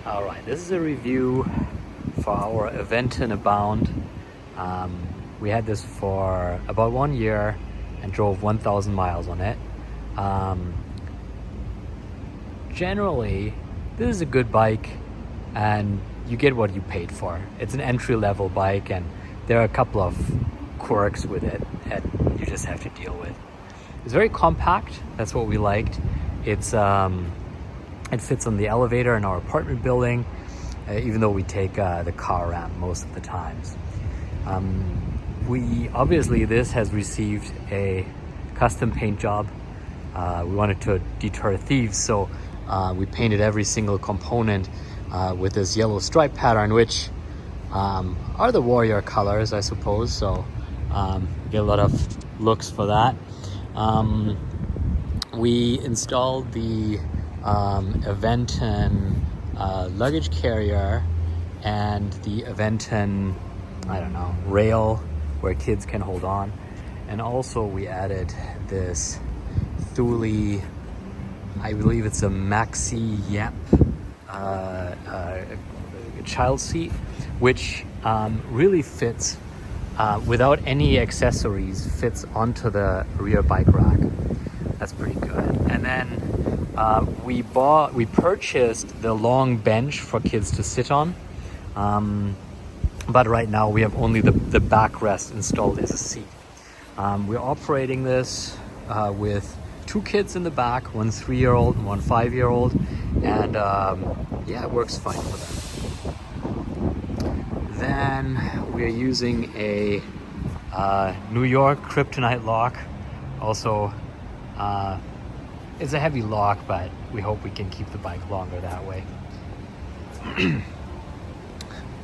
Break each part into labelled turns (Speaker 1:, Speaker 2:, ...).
Speaker 1: Alright, this is a review for our Aventon Abound. We had this for about 1 year and drove 1,000 miles on it. Generally, this is a good bike and you get what you paid for. It's an entry-level bike and there are a couple of quirks with it that you just have to deal with. It's very compact, that's what we liked. It fits on the elevator in our apartment building, even though we take the car around most of the times. This has received a custom paint job. We wanted to deter thieves, so we painted every single component with this yellow stripe pattern, which are the warrior colors, I suppose. So get a lot of looks for that. We installed the Aventon luggage carrier and the Aventon, rail where kids can hold on. And also we added this Thule, I believe it's a Maxi Yep child seat, which really fits without any accessories, fits onto the rear bike rack. That's pretty good. And then we purchased the long bench for kids to sit on, but right now we have only the backrest installed as a seat. We're operating this with 2 kids in the back, one 3-year-old and one 5-year-old, and it works fine for them. Then we are using a New York Kryptonite lock. Also, it's a heavy lock, but we hope we can keep the bike longer that way.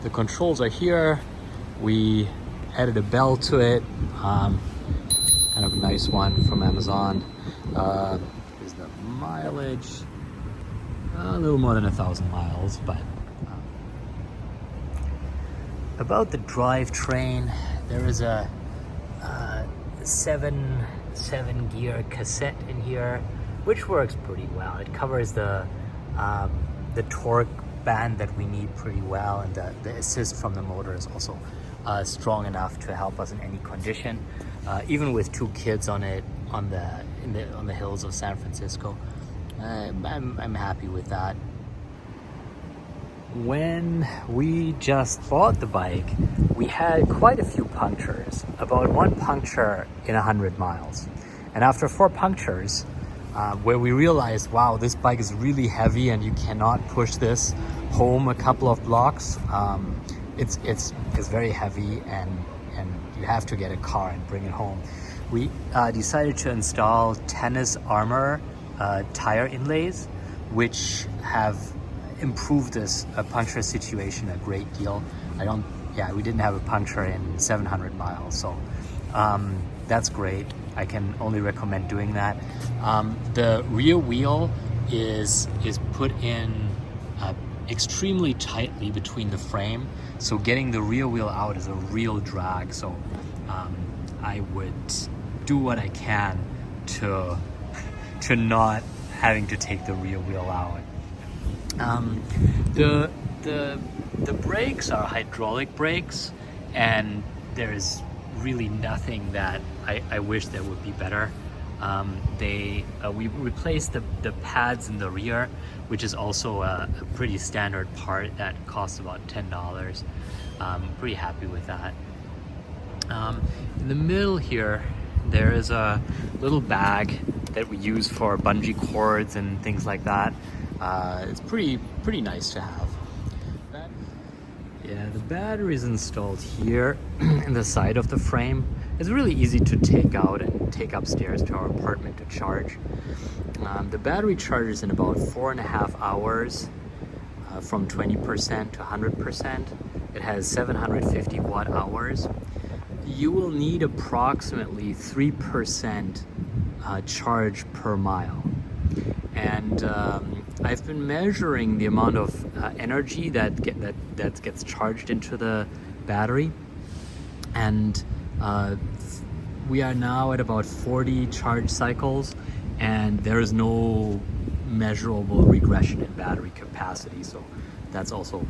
Speaker 1: The controls are here. We added a bell to it, kind of a nice one from Amazon. Here's the mileage, a little more than 1,000 miles, but about the drivetrain, there is a 7-gear cassette in here, which works pretty well. It covers the torque band that we need pretty well, and the assist from the motor is also strong enough to help us in any condition, even with 2 kids on it on the hills of San Francisco. I'm happy with that. When we just bought the bike, we had quite a few punctures, about 1 puncture in 100 miles. And after 4 punctures, where we realized, wow, this bike is really heavy and you cannot push this home a couple of blocks. It's very heavy and you have to get a car and bring it home. We decided to install tennis armor tire inlays, which have improved this puncture situation a great deal. We didn't have a puncture in 700 miles, so that's great. I can only recommend doing that. The rear wheel is put in extremely tightly between the frame, so getting the rear wheel out is a real drag. So I would do what I can to not having to take the rear wheel out. The brakes are hydraulic brakes, and there's really nothing that I wish that would be better. We replaced the pads in the rear, which is also a pretty standard part that costs about $10. Pretty happy with that. In the middle here, there is a little bag that we use for bungee cords and things like that. It's pretty nice to have. The battery is installed here in the side of the frame. It's really easy to take out and take upstairs to our apartment to charge. The battery charges in about 4.5 hours from 20% to 100%. It has 750 watt hours. You will need approximately 3% charge per mile. And I've been measuring the amount of energy that gets charged into the battery, and we are now at about 40 charge cycles, and there is no measurable regression in battery capacity. So That's also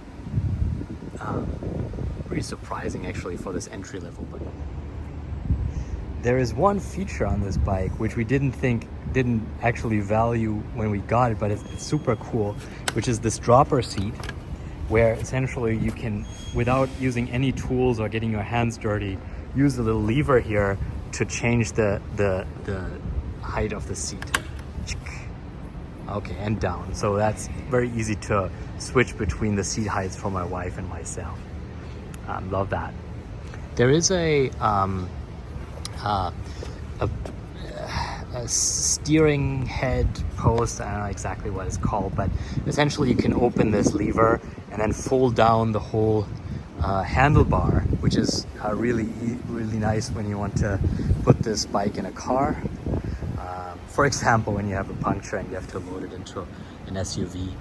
Speaker 1: pretty surprising actually for this entry-level bike. There is one feature on this bike which we didn't actually value when we got it, but it's super cool, which is this dropper seat, where essentially you can, without using any tools or getting your hands dirty, use the little lever here to change the height of the seat. Okay, and down. So that's very easy to switch between the seat heights for my wife and myself. Love that. There is a steering head post. I don't know exactly what it's called, but essentially you can open this lever and then fold down the whole handlebar, which is really nice when you want to put this bike in a car. For example, when you have a puncture and you have to load it into an SUV.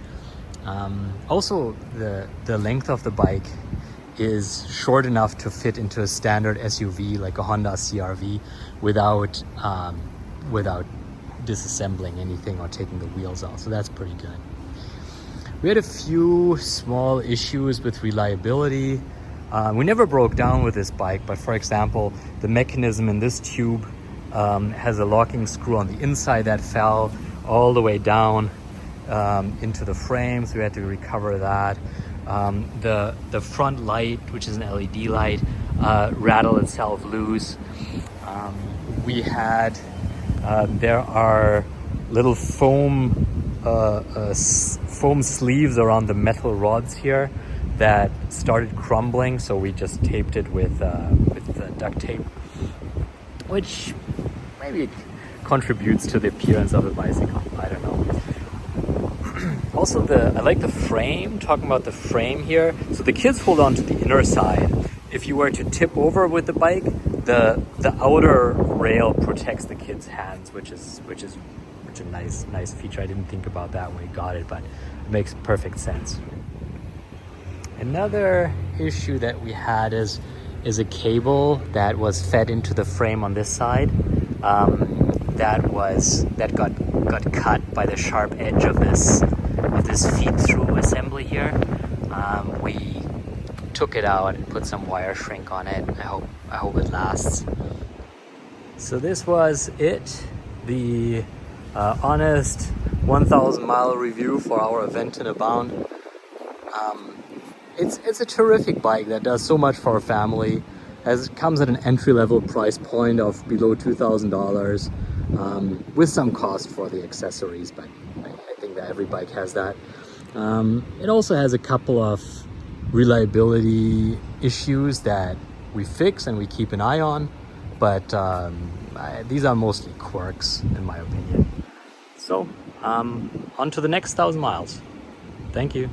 Speaker 1: Also, the length of the bike is short enough to fit into a standard SUV like a Honda CR-V without disassembling anything or taking the wheels out. So that's pretty good. We had a few small issues with reliability. We never broke down with this bike, but for example, the mechanism in this tube has a locking screw on the inside that fell all the way down into the frame, so we had to recover that. The front light, which is an LED light, rattled itself loose. We had there are little foam sleeves around the metal rods here that started crumbling, so we just taped it with duct tape, which maybe it contributes to the appearance of the bicycle. I don't know. Also, I like the frame. Talking about the frame here, so the kids hold on to the inner side. If you were to tip over with the bike, the outer rail protects the kids' hands, which is a nice feature. I didn't think about that when we got it, but it makes perfect sense. Another issue that we had is a cable that was fed into the frame on this side. That got cut by the sharp edge of this feed-through assembly here. We took it out and put some wire shrink on it. I hope it lasts. So this was it, the honest 1,000 mile review for our Aventon Abound. It's a terrific bike that does so much for our family. It comes at an entry-level price point of below $2,000, with some cost for the accessories, but I think that every bike has that. It also has a couple of reliability issues that we fix and we keep an eye on, but these are mostly quirks in my opinion. So on to the next 1,000 miles. Thank you.